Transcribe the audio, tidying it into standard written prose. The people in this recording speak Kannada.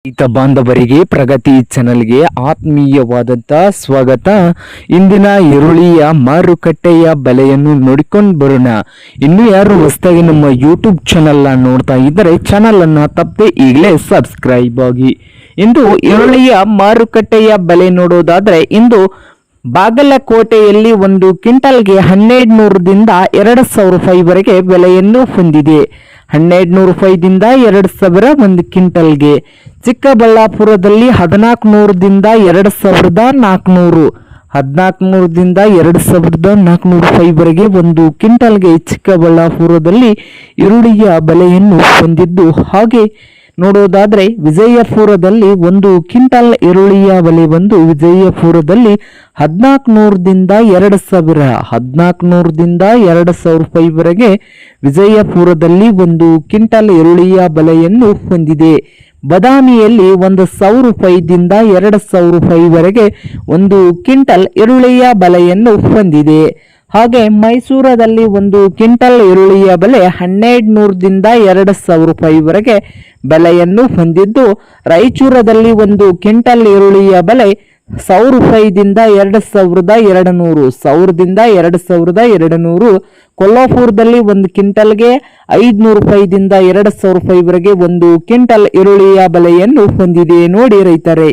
ರೈತ ಬಾಂಧವರಿಗೆ ಪ್ರಗತಿ ಚಾನೆಲ್ಗೆ ಆತ್ಮೀಯವಾದಂತಹ ಸ್ವಾಗತ. ಇಂದಿನ ಈರುಳ್ಳಿಯ ಮಾರುಕಟ್ಟೆಯ ಬೆಲೆಯನ್ನು ನೋಡಿಕೊಂಡು ಬರೋಣ. ಇನ್ನು ಯಾರು ಹೊಸದಾಗಿ ನಮ್ಮ ಯೂಟ್ಯೂಬ್ ಚಾನೆಲ್ ನೋಡ್ತಾ ಇದ್ದರೆ ಚಾನೆಲ್ ಅನ್ನು ತಪ್ಪದೆ ಈಗಲೇ ಸಬ್ಸ್ಕ್ರೈಬ್ ಆಗಿ. ಇಂದು ಈರುಳ್ಳಿಯ ಮಾರುಕಟ್ಟೆಯ ಬೆಲೆ ನೋಡೋದಾದ್ರೆ ಇಂದು ಬಾಗಲಕೋಟೆಯಲ್ಲಿ ಒಂದು ಕ್ವಿಂಟಲ್ಗೆ 1200ದಿಂದ 2000 ರೂಪಾಯಿವರೆಗೆ ಬೆಲೆಯನ್ನು ಹೊಂದಿದೆ. 1200 ರೂಪಾಯಿದಿಂದ 2000 ಒಂದು ಕ್ವಿಂಟಲ್ಗೆ. ಚಿಕ್ಕಬಳ್ಳಾಪುರದಲ್ಲಿ 1400ದಿಂದ 2400, 1400ದಿಂದ 2400 ರೂಪಾಯಿವರೆಗೆ ಒಂದು ಕ್ವಿಂಟಲ್ಗೆ ಚಿಕ್ಕಬಳ್ಳಾಪುರದಲ್ಲಿ ಈರುಳ್ಳಿಯ ಬೆಲೆಯನ್ನು ಹೊಂದಿದ್ದು, ಹಾಗೆ ನೋಡೋದಾದ್ರೆ ವಿಜಯಪುರದಲ್ಲಿ ಒಂದು ಕ್ವಿಂಟಲ್ ಈರುಳ್ಳಿಯ ಬೆಲೆ ಬಂದು ವಿಜಯಪುರದಲ್ಲಿ 1400ದಿಂದ 2000, 1400ದಿಂದ 2000 ರೂಪಾಯಿವರೆಗೆ ವಿಜಯಪುರದಲ್ಲಿ ಒಂದು ಕ್ವಿಂಟಲ್ ಈರುಳ್ಳಿಯ ಬೆಲೆಯನ್ನು ಹೊಂದಿದೆ. ಬದಾಮಿಯಲ್ಲಿ 1000 ರೂಪಾಯಿದಿಂದ 2000 ರೂಪಾಯಿವರೆಗೆ ಒಂದು ಕ್ವಿಂಟಲ್ ಈರುಳ್ಳಿಯ ಬೆಲೆಯನ್ನು ಹೊಂದಿದೆ. ಹಾಗೆ ಮೈಸೂರದಲ್ಲಿ ಒಂದು ಕ್ವಿಂಟಲ್ ಈರುಳ್ಳಿಯ ಬೆಲೆ 1200ದಿಂದ 2000 ರೂಪಾಯಿವರೆಗೆ ಬೆಲೆಯನ್ನು ಹೊಂದಿದ್ದು, ರಾಯಚೂರದಲ್ಲಿ ಒಂದು ಕ್ವಿಂಟಲ್ ಈರುಳ್ಳಿಯ ಬೆಲೆ 1000 ರೂಪಾಯಿದಿಂದ 2200, 1000ದಿಂದ 2200. ಕೊಲ್ಲಾಪುರದಲ್ಲಿ ಒಂದು ಕ್ವಿಂಟಲ್ಗೆ 500 ರೂಪಾಯಿದಿಂದ 2000 ರೂಪಾಯಿವರೆಗೆ ಒಂದು ಕ್ವಿಂಟಲ್ ಈರುಳ್ಳಿಯ ಬೆಲೆಯನ್ನು ಹೊಂದಿದೆ. ನೋಡಿ ರೈತರೇ.